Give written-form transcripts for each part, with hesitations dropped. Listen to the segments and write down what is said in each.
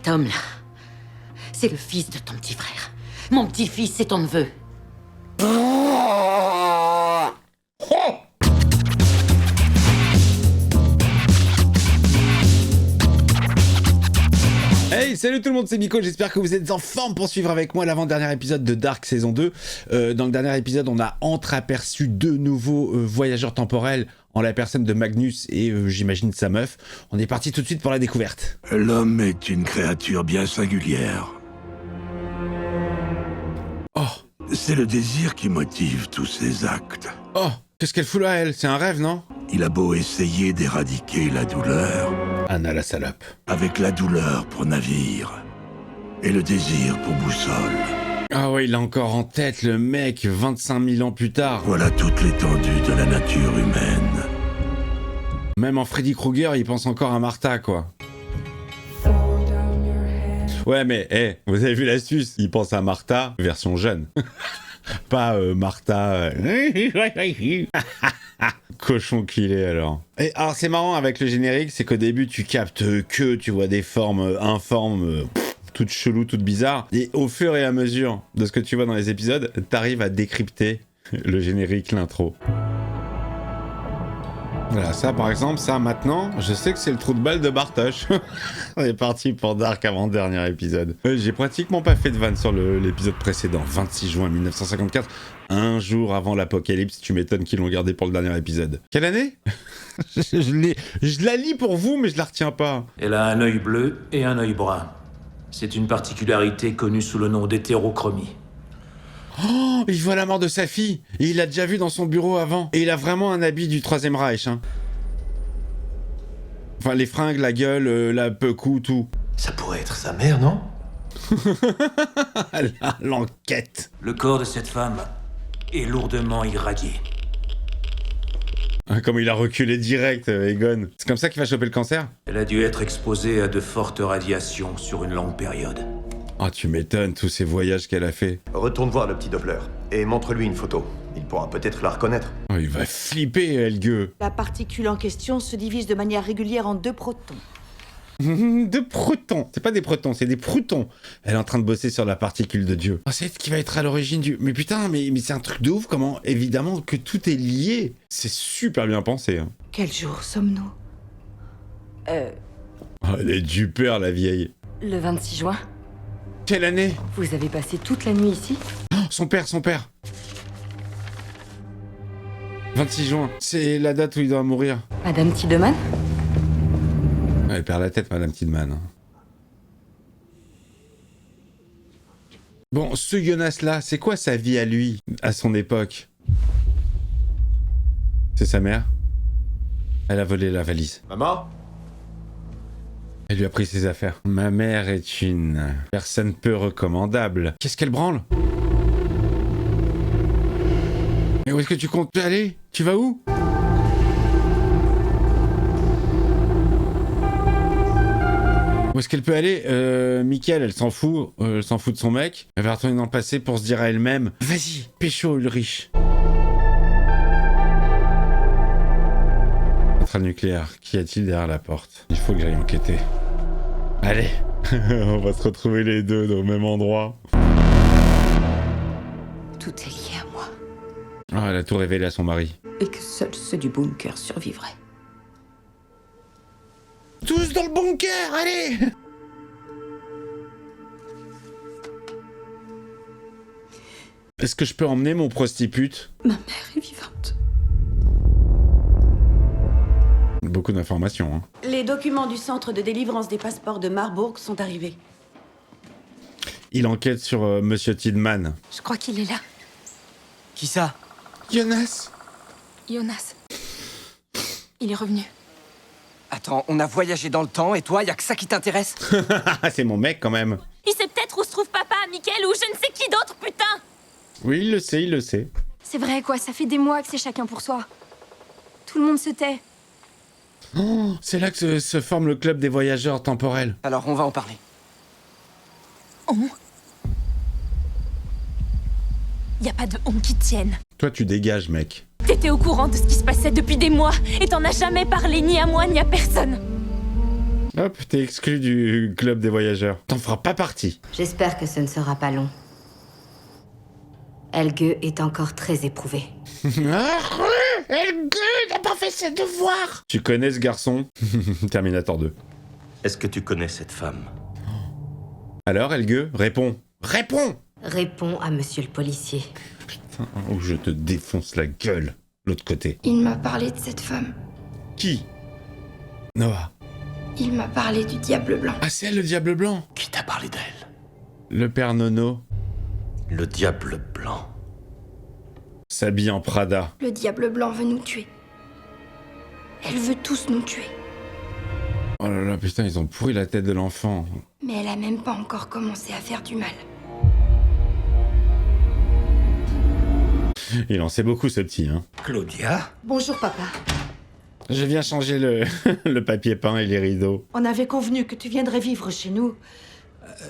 homme-là, c'est le fils de ton petit frère. Mon petit-fils, c'est ton neveu. Hey, salut tout le monde, c'est Miko, j'espère que vous êtes en forme pour suivre avec moi l'avant-dernier épisode de Dark saison 2. Dans le dernier épisode, on a entreaperçu deux nouveaux voyageurs temporels en la personne de Magnus et j'imagine sa meuf. On est parti tout de suite pour la découverte. L'homme est une créature bien singulière. Oh, C'est le désir qui motive tous ses actes. oh, qu'est-ce qu'elle fout là, elle? C'est un rêve, non? Il a beau essayer d'éradiquer la douleur, Anna la salope. avec la douleur pour navire et le désir pour boussole. Ah ouais, il a encore en tête le mec 25 000 ans plus tard. Voilà toute l'étendue de la nature humaine. Même en Freddy Krueger, il pense encore à Martha, quoi. Ouais, mais, vous avez vu l'astuce? Il pense à Martha, version jeune. Pas Martha... Cochon qu'il est, alors. Et alors, c'est marrant avec le générique, c'est qu'au début, tu captes que tu vois des formes informes... toutes cheloues, toutes bizarres. Et au fur et à mesure de ce que tu vois dans les épisodes, t'arrives à décrypter le générique, l'intro. Voilà, ça par exemple, ça maintenant, je sais que c'est le trou de balle de Bartosz. On est parti pour Dark avant-dernier épisode. J'ai pratiquement pas fait de vanne sur l'épisode précédent, 26 juin 1954, un jour avant l'apocalypse, tu m'étonnes qu'ils l'ont gardé pour le dernier épisode. Quelle année? je la lis pour vous, mais je la retiens pas. Elle a un œil bleu et un œil brun. C'est une particularité connue sous le nom d'hétérochromie. Oh, il voit la mort de sa fille. Et il l'a déjà vu dans son bureau avant. Et il a vraiment un habit du Troisième Reich. Hein. Enfin, les fringues, la gueule, la cou, tout. Ça pourrait être sa mère, non? L'enquête. Le corps de cette femme est lourdement irradié. Comme il a reculé direct, Egon. C'est comme ça qu'il va choper le cancer? Elle a dû être exposée à de fortes radiations sur une longue période. Ah, tu m'étonnes, tous ces voyages qu'elle a fait. Retourne voir le petit Doppler et montre-lui une photo. Il pourra peut-être la reconnaître. Oh, il va flipper, Helge. La particule en question se divise de manière régulière en 2 protons. De protons. C'est pas des protons, c'est des proutons. Elle est en train de bosser sur la particule de Dieu. Oh, c'est elle qui va être à l'origine du... Mais putain, mais c'est un truc de ouf, comment... Évidemment que tout est lié. C'est super bien pensé. Hein. Quel jour sommes-nous? Oh, elle est du père, la vieille. Le 26 juin, Quelle année? vous avez passé toute la nuit ici? Oh, son père. 26 juin. C'est la date où il doit mourir. Madame Tiedemann? Elle perd la tête, Madame Tiedemann. Bon, ce Jonas-là, c'est quoi sa vie à lui, à son époque? C'est sa mère? Elle a volé la valise. Maman? Elle lui a pris ses affaires. Ma mère est une personne peu recommandable. Qu'est-ce qu'elle branle? Mais où est-ce que tu comptes aller? Tu vas où? Où est-ce qu'elle peut aller? Mickaël, elle s'en fout. Elle s'en fout de son mec. Elle va retourner dans le passé pour se dire à elle-même: vas-y, pécho Ulrich. Centrale nucléaire. Qu'y a-t-il derrière la porte? Il faut que j'aille enquêter. Allez, on va se retrouver les deux au même endroit. Tout est lié à moi. Oh, elle a tout révélé à son mari. Et que seuls ceux du bunker survivraient. Tous dans le bunker, allez! Est-ce que je peux emmener mon prostitute? Ma mère est vivante. Beaucoup d'informations, hein. Les documents du centre de délivrance des passeports de Marbourg sont arrivés. Il enquête sur Monsieur Tiedemann. Je crois qu'il est là. Qui ça? Jonas! Jonas. Il est revenu. Attends, on a voyagé dans le temps et toi, y a que ça qui t'intéresse? C'est mon mec quand même. Il sait peut-être où se trouve papa, Mickaël ou je ne sais qui d'autre, putain! Oui, il le sait. C'est vrai quoi, ça fait des mois que c'est chacun pour soi. Tout le monde se tait. Oh, c'est là que se forme le club des voyageurs temporels. Alors, on va en parler. Y a pas de on qui tienne. Toi, tu dégages, mec. T'étais au courant de ce qui se passait depuis des mois et t'en as jamais parlé ni à moi ni à personne. Hop, t'es exclu du club des voyageurs. T'en feras pas partie. J'espère que ce ne sera pas long. Helge est encore très éprouvé. Helge n'a pas fait ses devoirs. Tu connais ce garçon? Terminator 2. Est-ce que tu connais cette femme? Alors, Helge, réponds. Réponds! Réponds à monsieur le policier. Putain, ou je te défonce la gueule. L'autre côté. Il m'a parlé de cette femme. Qui? Noah. Il m'a parlé du diable blanc. Ah, c'est elle, le diable blanc. Qui t'a parlé d'elle? Le père Nono Le diable blanc. s'habille en Prada. Le diable blanc veut nous tuer. Elle veut tous nous tuer. Oh là là, putain, ils ont pourri la tête de l'enfant. Mais elle a même pas encore commencé à faire du mal. Il en sait beaucoup, ce petit, hein. Claudia? Bonjour, papa. Je viens changer le, le papier peint et les rideaux. On avait convenu que tu viendrais vivre chez nous.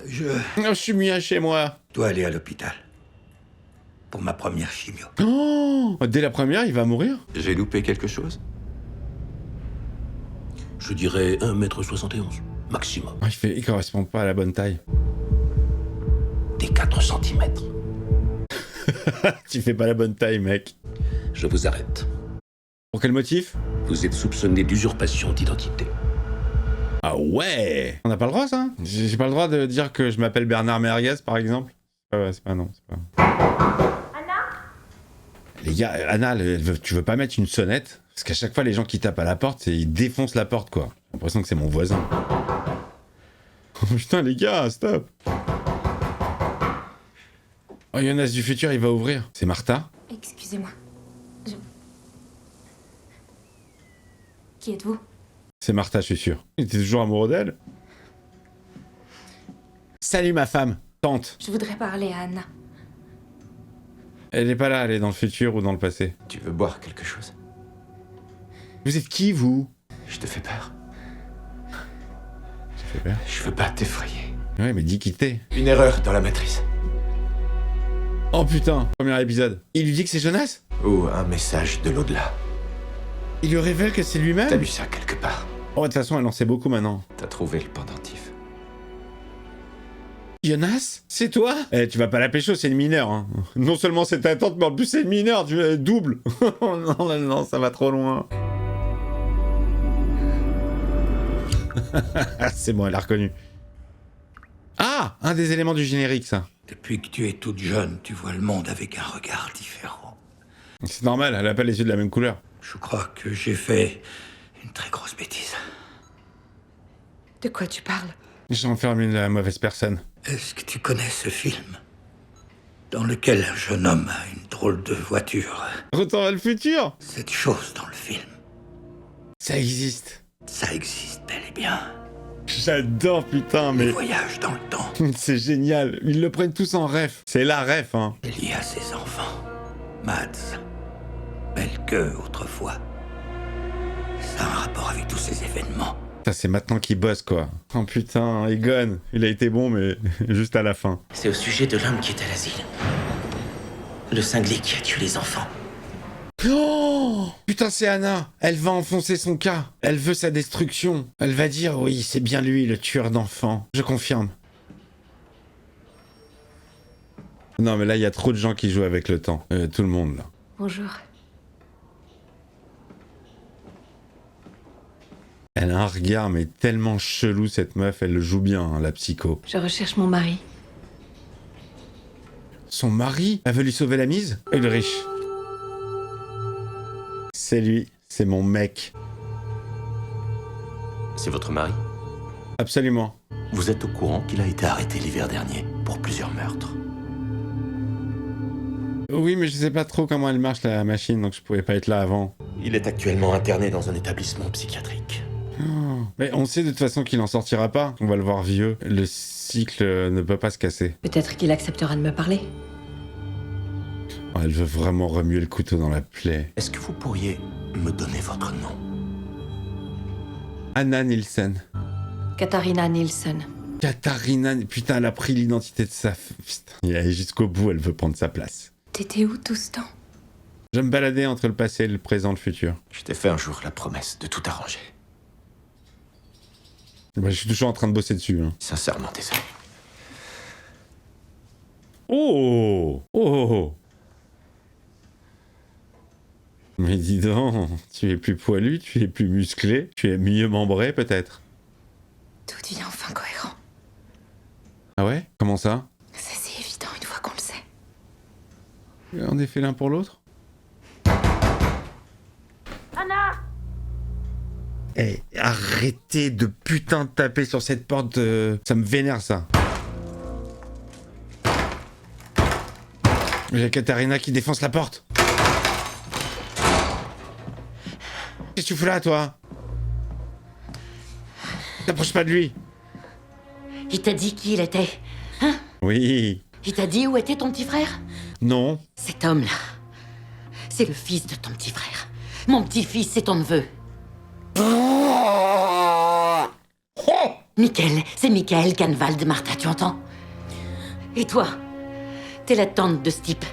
Je Oh, je suis mieux chez moi. dois aller à l'hôpital. Pour ma première chimio. Oh, dès la première, il va mourir. J'ai loupé quelque chose? Je dirais 1m71, maximum. Oh, il correspond pas à la bonne taille. Des 4 cm. Tu fais pas la bonne taille, mec. Je vous arrête. Pour quel motif? Vous êtes soupçonné d'usurpation d'identité. Ah ouais. On n'a pas le droit, ça? J'ai pas le droit de dire que je m'appelle Bernard Merguez, par exemple? Ah ouais, c'est pas non, c'est pas... Anna? Les gars, Anna, tu veux pas mettre une sonnette? Parce qu'à chaque fois, les gens qui tapent à la porte, ils défoncent la porte, quoi. J'ai l'impression que c'est mon voisin. Oh putain, les gars, stop! Oh, Jonas du futur, il va ouvrir. C'est Martha? Excusez-moi. Qui êtes-vous? C'est Martha, je suis sûr. Il était toujours amoureux d'elle? Salut, ma femme. Tante. Je voudrais parler à Anna. Elle est pas là, elle est dans le futur ou dans le passé. Tu veux boire quelque chose? Vous êtes qui, vous? Je te fais peur. Ça fait peur. Je veux pas t'effrayer. Ouais, mais dis qui t'es. Une erreur dans la matrice. Oh putain, premier épisode. Il lui dit que c'est Jonas? Ou un message de l'au-delà. Il lui révèle que c'est T'as lui-même? lu ça quelque part. Oh, de toute façon, elle en sait beaucoup maintenant. T'as trouvé le pendentif. Jonas? C'est toi? Eh, tu vas pas la pécho, c'est une mineure. Hein. Non seulement c'est ta tante, mais en plus c'est une mineure, tu double. Oh non, non, non, ça va trop loin. C'est bon, elle a reconnu. Ah! Un des éléments du générique, ça. Depuis que tu es toute jeune, tu vois le monde avec un regard différent. C'est normal, elle a pas les yeux de la même couleur. Je crois que j'ai fait une très grosse bêtise. De quoi tu parles? J'ai enfermé la mauvaise personne. Est-ce que tu connais ce film dans lequel un jeune homme a une drôle de voiture? Retour vers le futur? Cette chose dans le film, Ça existe. ça existe bel et bien. J'adore, putain, Les mais... voyages dans le temps, C'est génial. Ils le prennent tous en ref. C'est la ref, hein. liés à ses enfants. Mads, Belke autrefois. Ça a un rapport avec tous ces événements. Ça, c'est maintenant qu'il bosse, quoi. Oh putain, Egon, il a été bon, mais juste à la fin. C'est au sujet de l'homme qui est à l'asile. Le cinglé qui a tué les enfants. Oh putain, c'est Anna. Elle va enfoncer son cas. Elle veut sa destruction. Elle va dire, oui, c'est bien lui, le tueur d'enfants. Je confirme. Non, mais là, il y a trop de gens qui jouent avec le temps. Tout le monde, là. Bonjour. Elle a un regard, mais tellement chelou, cette meuf. Elle le joue bien, hein, la psycho. Je recherche mon mari. Son mari? Elle veut lui sauver la mise? Ulrich. C'est lui. C'est mon mec. C'est votre mari? Absolument. Vous êtes au courant qu'il a été arrêté l'hiver dernier pour plusieurs meurtres? Oui, mais je sais pas trop comment elle marche, la machine, donc je pouvais pas être là avant. Il est actuellement interné dans un établissement psychiatrique. Oh, mais on sait de toute façon qu'il en sortira pas. On va le voir vieux. Le cycle ne peut pas se casser. Peut-être qu'il acceptera de me parler. Oh, elle veut vraiment remuer le couteau dans la plaie. Est-ce que vous pourriez me donner votre nom? Anna Nielsen. Katharina Nielsen. Katharina... Putain, elle a pris l'identité de sa... Putain. Et jusqu'au bout, elle veut prendre sa place. T'étais où tout ce temps? Je me baladais entre le passé, le présent, le futur. Je t'ai fait un jour la promesse de tout arranger. Bah, je suis toujours en train de bosser dessus. Hein. Sincèrement, désolé. Oh, oh. Mais dis donc, tu es plus poilu, tu es plus musclé, tu es mieux membré peut-être. Tout devient enfin cohérent. Ah ouais? Comment ça? C'est si évident une fois qu'on le sait. On est fait l'un pour l'autre? Anna! Eh, arrêtez de putain de taper sur cette porte, ça me vénère ça. Il y a Katharina qui défonce la porte. Qu'est-ce que tu fous là, toi? T'approches pas de lui. Il t'a dit qui il était, hein? Oui. Il t'a dit où était ton petit frère? Non. Cet homme-là, c'est le fils de ton petit frère. Mon petit-fils, c'est ton neveu. Michael, c'est Michael Canvald, Martha, tu entends? Et toi, t'es la tante de ce type.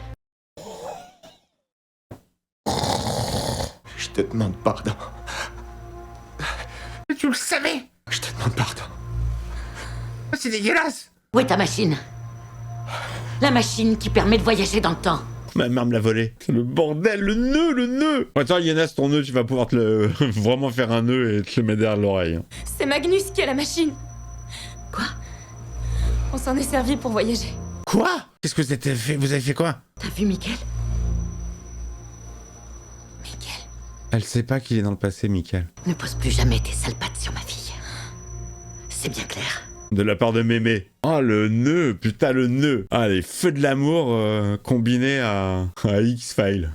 Je te demande pardon. Tu le savais? Je te demande pardon. C'est dégueulasse. Où est ta machine? La machine qui permet de voyager dans le temps. Ma mère me l'a volé. C'est le bordel, le nœud. Attends, Jonas, ton nœud, tu vas pouvoir te le... vraiment faire un nœud et te le mettre derrière l'oreille. C'est Magnus qui a la machine. Quoi? On s'en est servi pour voyager. Quoi? Qu'est-ce que vous avez fait? Vous avez fait quoi? T'as vu Michael? Michael, Elle sait pas qu'il est dans le passé, Michael. ne pose plus jamais tes sales pattes sur ma fille. C'est bien clair. De la part de Mémé. Oh, le nœud, putain, le nœud. Ah, les feux de l'amour combinés à X-Files.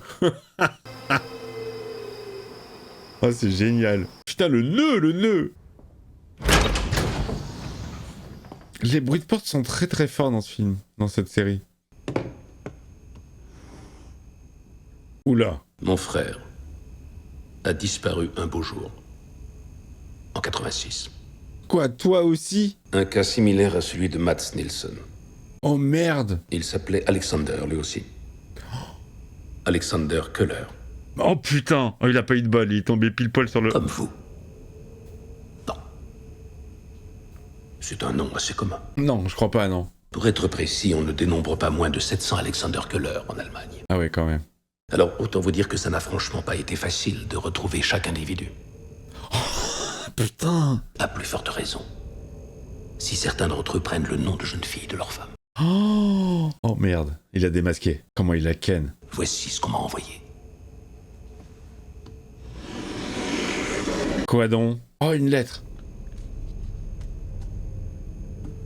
Oh, c'est génial. Putain, le nœud. Les bruits de porte sont très très forts dans ce film, dans cette série. Oula. Mon frère a disparu un beau jour. En 86. Quoi, toi aussi? Un cas similaire à celui de Mats Nilsson. Oh merde. Il s'appelait Alexander, lui aussi. Alexander Köhler. Oh putain. Oh, il a pas eu de bol, il est tombé pile poil sur le... Comme vous. Non. C'est un nom assez commun. Non, je crois pas, non. Pour être précis, on ne dénombre pas moins de 700 Alexander Köhler en Allemagne. Ah ouais, quand même. Alors, autant vous dire que ça n'a franchement pas été facile de retrouver chaque individu. Putain. À plus forte raison. Si certains d'entre eux prennent le nom de jeunes filles de leur femme. Oh merde, il a démasqué. Comment il la ken? Voici ce qu'on m'a envoyé. Quoi donc? Oh, une lettre.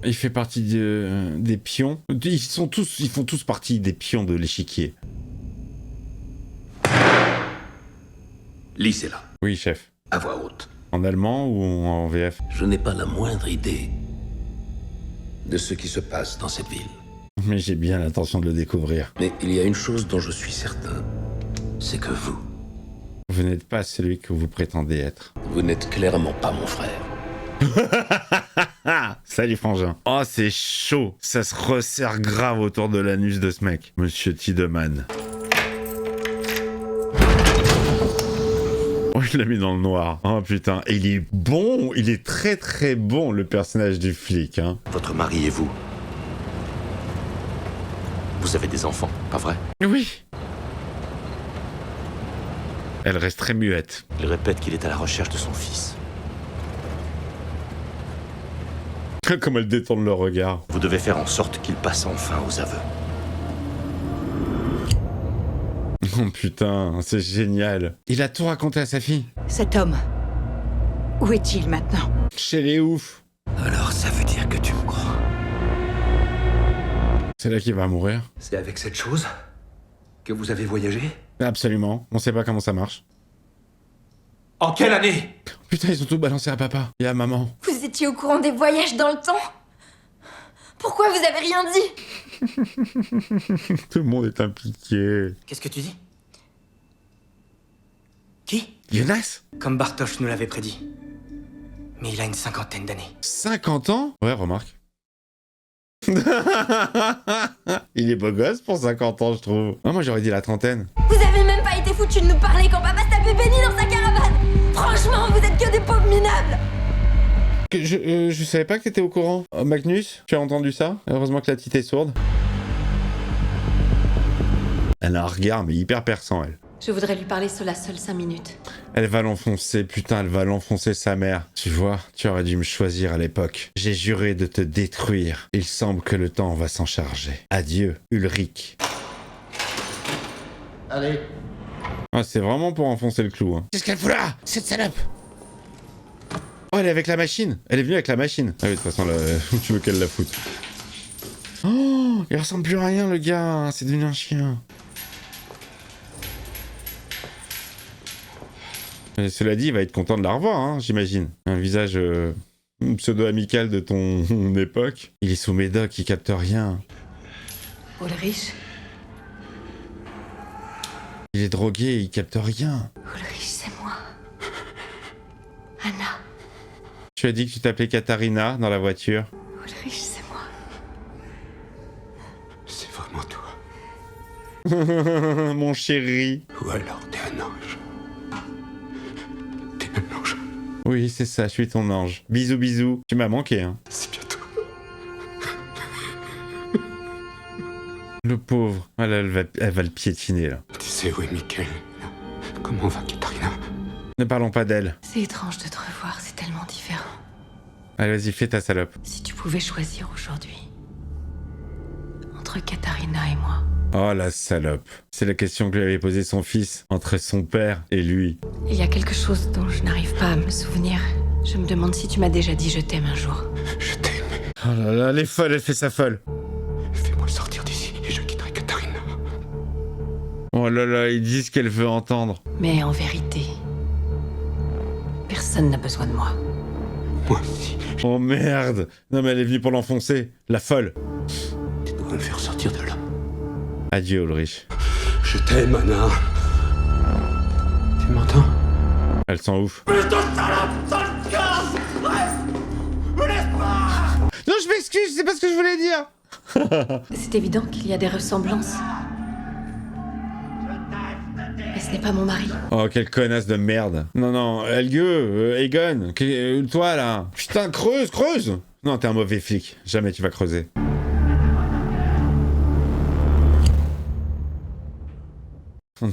Il fait partie des pions. Ils font tous partie des pions de l'échiquier. Lisez-la. Oui, chef. À voix haute. En allemand ou en VF? Je n'ai pas la moindre idée de ce qui se passe dans cette ville. Mais j'ai bien l'intention de le découvrir. Mais il y a une chose dont je suis certain, c'est que vous n'êtes pas celui que vous prétendez être. Vous n'êtes clairement pas mon frère. Salut frangin. Oh, c'est chaud. Ça se resserre grave autour de l'anus de ce mec. Monsieur Tiedemann. Oh, il l'a mis dans le noir. Oh putain. Et il est bon. Il est très très bon, le personnage du flic. Hein. Votre mari et vous, vous avez des enfants, pas vrai? Oui. Elle reste très muette. Il répète qu'il est à la recherche de son fils. Comme elle détourne le regard. Vous devez faire en sorte qu'il passe enfin aux aveux. Oh putain, c'est génial. Il a tout raconté à sa fille. Cet homme, où est-il maintenant? Chez les oufs. Alors ça veut dire que tu me crois. C'est là qu'il va mourir. C'est avec cette chose que vous avez voyagé? Absolument. On sait pas comment ça marche. En quelle année? Putain, ils ont tout balancé à papa et à maman. Vous étiez au courant des voyages dans le temps? Pourquoi vous avez rien dit? Tout le monde est impliqué. Qu'est-ce que tu dis? Qui? Jonas? Comme Bartosz nous l'avait prédit. Mais il a une 50aine d'années. 50 ans? Ouais, remarque. Il est beau gosse pour 50 ans, je trouve. Ah, moi, j'aurais dit la trentaine. Vous avez même pas été foutu de nous parler quand papa se tapait béni dans sa caravane. Franchement, vous êtes que des pauvres minables. Je savais pas que t'étais au courant. Oh, Magnus, tu as entendu ça? Heureusement que la petite est sourde. Elle a un regard, mais hyper perçant, elle. Je voudrais lui parler seule à seule 5 minutes. Elle va l'enfoncer, putain, elle va l'enfoncer sa mère. Tu vois, tu aurais dû me choisir à l'époque. J'ai juré de te détruire. Il semble que le temps va s'en charger. Adieu, Ulrich. Allez. Ah, c'est vraiment pour enfoncer le clou. Hein. Qu'est-ce qu'elle fout là, cette salope? Oh, elle est avec la machine. Elle est venue avec la machine. Ah oui, de toute façon, là, tu veux qu'elle la foute. Oh, il ressemble plus à rien, le gars. C'est devenu un chien. Et cela dit, il va être content de la revoir, hein, j'imagine. Un visage pseudo-amical de ton époque. Il est sous médoc, il capte rien. Ulrich? Il est drogué, il capte rien. Ulrich, c'est moi. Anna. Tu as dit que tu t'appelais Katharina dans la voiture. Ulrich, c'est moi. C'est vraiment toi. Mon chéri. Ou alors t'es un ange. T'es un ange. Oui, c'est ça, je suis ton ange. Bisous, bisous. Tu m'as manqué, hein. C'est bientôt. Le pauvre. Ah là, elle va le piétiner, là. Tu sais où est Michael? Comment va Katharina? Ne parlons pas d'elle. C'est étrange de te revoir, c'est tellement différent. Allez, vas-y, fais ta salope. Si tu pouvais choisir aujourd'hui entre Katharina et moi. Oh, la salope. C'est la question que lui avait posée son fils, entre son père et lui. Il y a quelque chose dont je n'arrive pas à me souvenir. Je me demande si tu m'as déjà dit je t'aime un jour. Je t'aime. Oh là là, elle est folle, elle fait sa folle. Fais-moi sortir d'ici et je quitterai Katharina. Oh là là, ils disent ce qu'elle veut entendre. Mais en vérité, personne n'a besoin de moi. Moi aussi. Oh merde. Non mais elle est venue pour l'enfoncer. La folle. Tu dois me faire sortir de là. Adieu, Ulrich. Je t'aime, Anna. Tu m'entends? Elle s'en ouf. Non, je m'excuse, c'est pas ce que je voulais dire. C'est évident qu'il y a des ressemblances. Mais ce n'est pas mon mari. Oh, quelle connasse de merde. Non, non, Helge, Egon, toi là. Putain, creuse, creuse. Non, t'es un mauvais flic. Jamais tu vas creuser.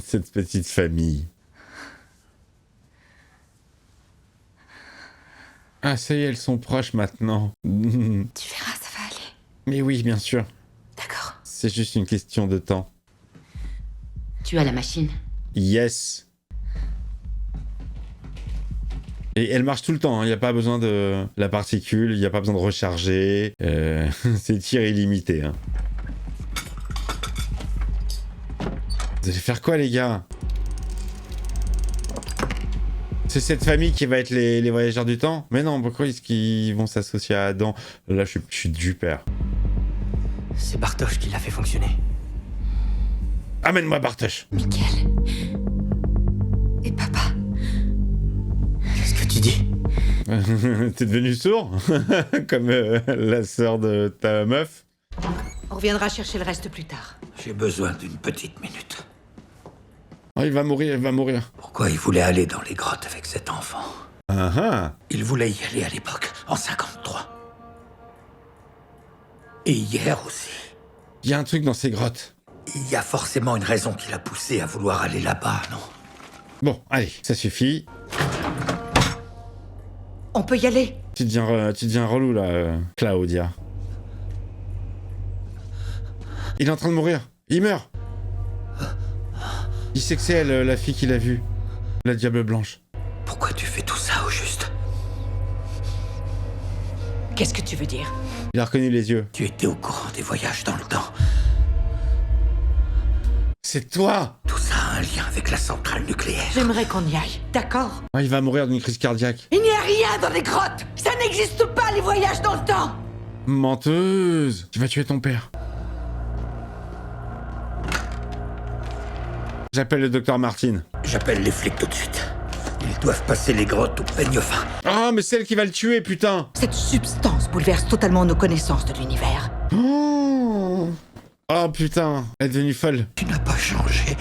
Cette petite famille. Ah, ça y est, elles sont proches maintenant. Tu verras, ça va aller. Mais oui, bien sûr. D'accord. C'est juste une question de temps. Tu as la machine? Yes. Et elle marche tout le temps, il n'y a pas besoin de la particule, il n'y a pas besoin de recharger. C'est tir illimité. Hein. Vous allez faire quoi, les gars? C'est cette famille qui va être les voyageurs du temps? Mais non, pourquoi est-ce qu'ils vont s'associer à Adam? Là, je suis du père. C'est Bartosz qui l'a fait fonctionner. Amène-moi Bartosz. Michael. Et papa. Qu'est-ce que tu dis? T'es devenu sourd? Comme la sœur de ta meuf? On reviendra chercher le reste plus tard. J'ai besoin d'une petite minute. Oh, il va mourir, il va mourir. Pourquoi il voulait aller dans les grottes avec cet enfant? Ah ah. Il voulait y aller à l'époque, en 53. Et hier aussi. Il y a un truc dans ces grottes. Il y a forcément une raison qui l'a poussé à vouloir aller là-bas, non? Bon, allez, ça suffit. On peut y aller. Tu deviens relou, là, Claudia. Il est en train de mourir. Il meurt. Il sait que c'est elle, la fille qu'il a vue. La Diable Blanche. Pourquoi tu fais tout ça, au juste? Qu'est-ce que tu veux dire? Il a reconnu les yeux. Tu étais au courant des voyages dans le temps. C'est toi! Tout ça a un lien avec la centrale nucléaire. J'aimerais qu'on y aille, d'accord? Ah, il va mourir d'une crise cardiaque. Il n'y a rien dans les grottes! Ça n'existe pas, les voyages dans le temps! Menteuse! Tu vas tuer ton père. J'appelle le docteur Martin. J'appelle les flics tout de suite. Ils doivent passer les grottes au peigne fin. Ah, mais c'est elle qui va le tuer, putain! Cette substance bouleverse totalement nos connaissances de l'univers. Oh, oh putain, elle est devenue folle. Tu n'as pas changé.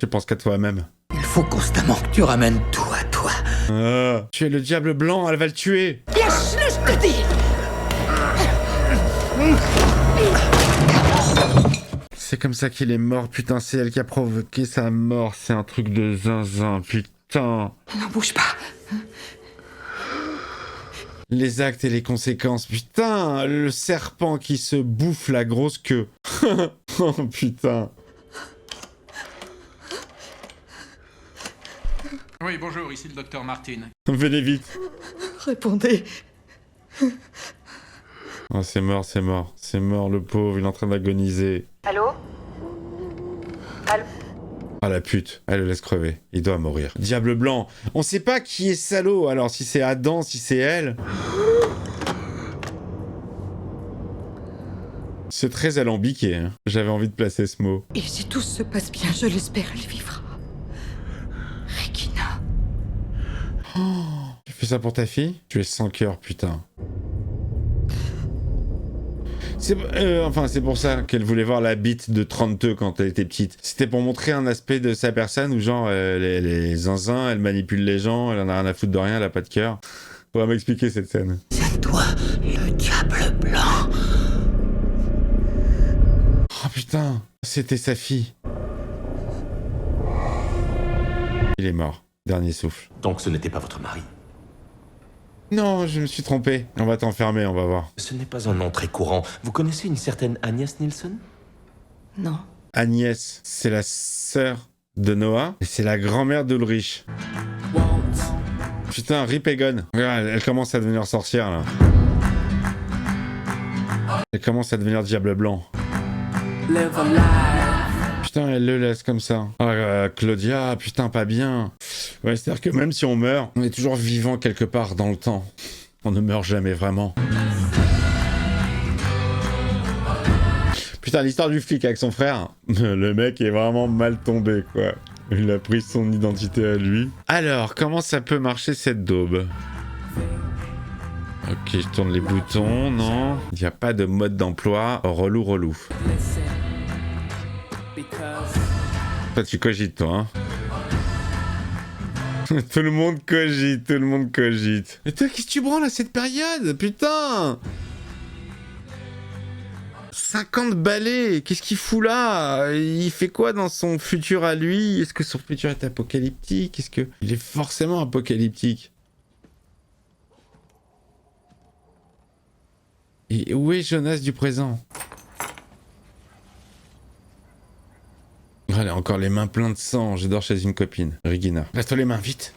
Tu penses qu'à toi-même. Il faut constamment que tu ramènes tout à toi. Tu es le diable blanc, elle va le tuer. Lâche-le, je te dis! C'est comme ça qu'il est mort, putain, c'est elle qui a provoqué sa mort, c'est un truc de zinzin, putain. Ne bouge pas. Les actes et les conséquences, putain, le serpent qui se bouffe la grosse queue. Oh putain. Oui, bonjour, ici le docteur Martin. Venez vite. Répondez. Oh, c'est mort, c'est mort. C'est mort, le pauvre, il est en train d'agoniser. Allô? Allô? Ah la pute, elle le laisse crever. Il doit mourir. Diable blanc. On sait pas qui est salaud, alors si c'est Adam, si c'est elle. C'est très alambiqué, hein. J'avais envie de placer ce mot. Et si tout se passe bien, je l'espère, elle vivra. Regina. Tu fais ça pour ta fille? Tu es sans cœur, putain. C'est pour ça qu'elle voulait voir la bite de 32 quand elle était petite. C'était pour montrer un aspect de sa personne où genre, elle est zinzin, elle manipule les gens, elle en a rien à foutre de rien, elle a pas de cœur. Faudra m'expliquer cette scène. C'est toi, le diable blanc. Oh putain, c'était sa fille. Il est mort. Dernier souffle. Donc ce n'était pas votre mari? Non, je me suis trompé. On va t'enfermer, on va voir. Ce n'est pas un nom très courant. Vous connaissez une certaine Agnès Nilsson? Non. Agnès, c'est la sœur de Noah et c'est la grand-mère d'Ulrich. Putain, Rip Egon. Regarde, elle commence à devenir sorcière, là. Elle commence à devenir diable blanc. Putain, elle le laisse comme ça. Ah, Claudia, putain, pas bien. Ouais, c'est-à-dire que même si on meurt, on est toujours vivant quelque part dans le temps. On ne meurt jamais vraiment. Putain, l'histoire du flic avec son frère, le mec est vraiment mal tombé, quoi. Il a pris son identité à lui. Alors, comment ça peut marcher cette daube? Ok, je tourne les boutons, non. Il n'y a pas de mode d'emploi. Relou. Toi, tu cogites, toi, hein. Tout le monde cogite. Et toi, qu'est-ce que tu branles à cette période? Putain! 50 balais, qu'est-ce qu'il fout là? Il fait quoi dans son futur à lui? Est-ce que son futur est apocalyptique? Est-ce que... Il est forcément apocalyptique. Et où est Jonas du présent? Allez, encore les mains pleines de sang, je dors chez une copine, Regina. Lave-toi les mains, vite.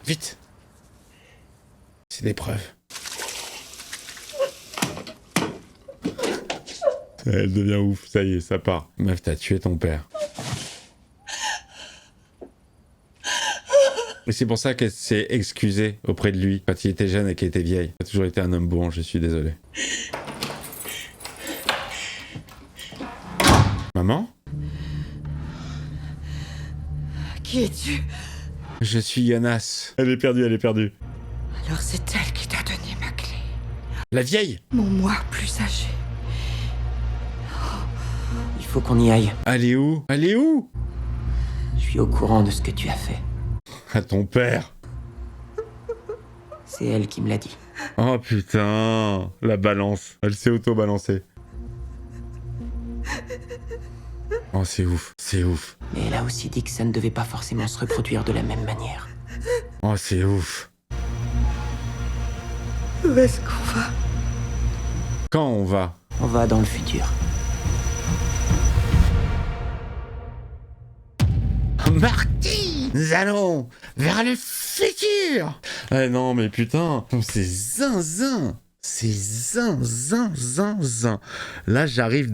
C'est des preuves. Elle devient ouf, ça y est, ça part. Meuf, t'as tué ton père. Et c'est pour ça qu'elle s'est excusée auprès de lui quand il était jeune et qu'elle était vieille. Il a toujours été un homme bon, je suis désolé. Maman? Qui es-tu? Je suis Jonas. Elle est perdue. Alors c'est elle qui t'a donné ma clé. La vieille? Mon moi plus âgé. Il faut qu'on y aille. Elle est où? Je suis au courant de ce que tu as fait. À ton père. C'est elle qui me l'a dit. Oh putain, la balance. Elle s'est auto-balancée. Oh, c'est ouf. Mais elle a aussi dit que ça ne devait pas forcément se reproduire de la même manière. Oh, c'est ouf. Où est-ce qu'on va? Quand on va? On va dans le futur. Marty! Nous allons vers le futur! Ah non, mais putain, c'est zinzin! C'est zinzin. Là, j'arrive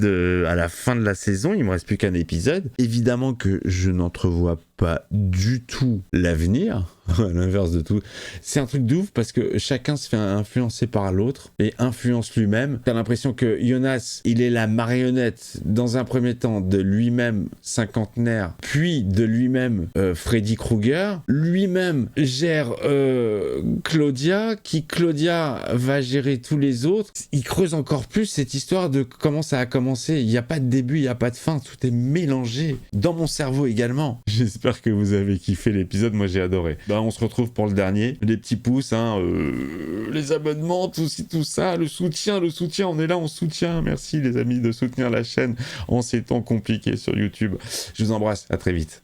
à la fin de la saison, il me reste plus qu'un épisode. Évidemment que je n'entrevois pas du tout l'avenir, à l'inverse de tout. C'est un truc de ouf parce que chacun se fait influencer par l'autre et influence lui-même. T'as l'impression que Jonas, il est la marionnette dans un premier temps de lui-même cinquantenaire, puis de lui-même Freddy Krueger. Lui-même gère Claudia, Claudia va gérer tous les autres. Il creuse encore plus cette histoire de comment ça a commencé. Il n'y a pas de début, il n'y a pas de fin, tout est mélangé. Dans mon cerveau également. J'espère J'espère que vous avez kiffé l'épisode, moi j'ai adoré. Bah on se retrouve pour le dernier. Les petits pouces, les abonnements, tout ça, le soutien, on est là, on soutient. Merci les amis de soutenir la chaîne en ces temps compliqués sur YouTube. Je vous embrasse, à très vite.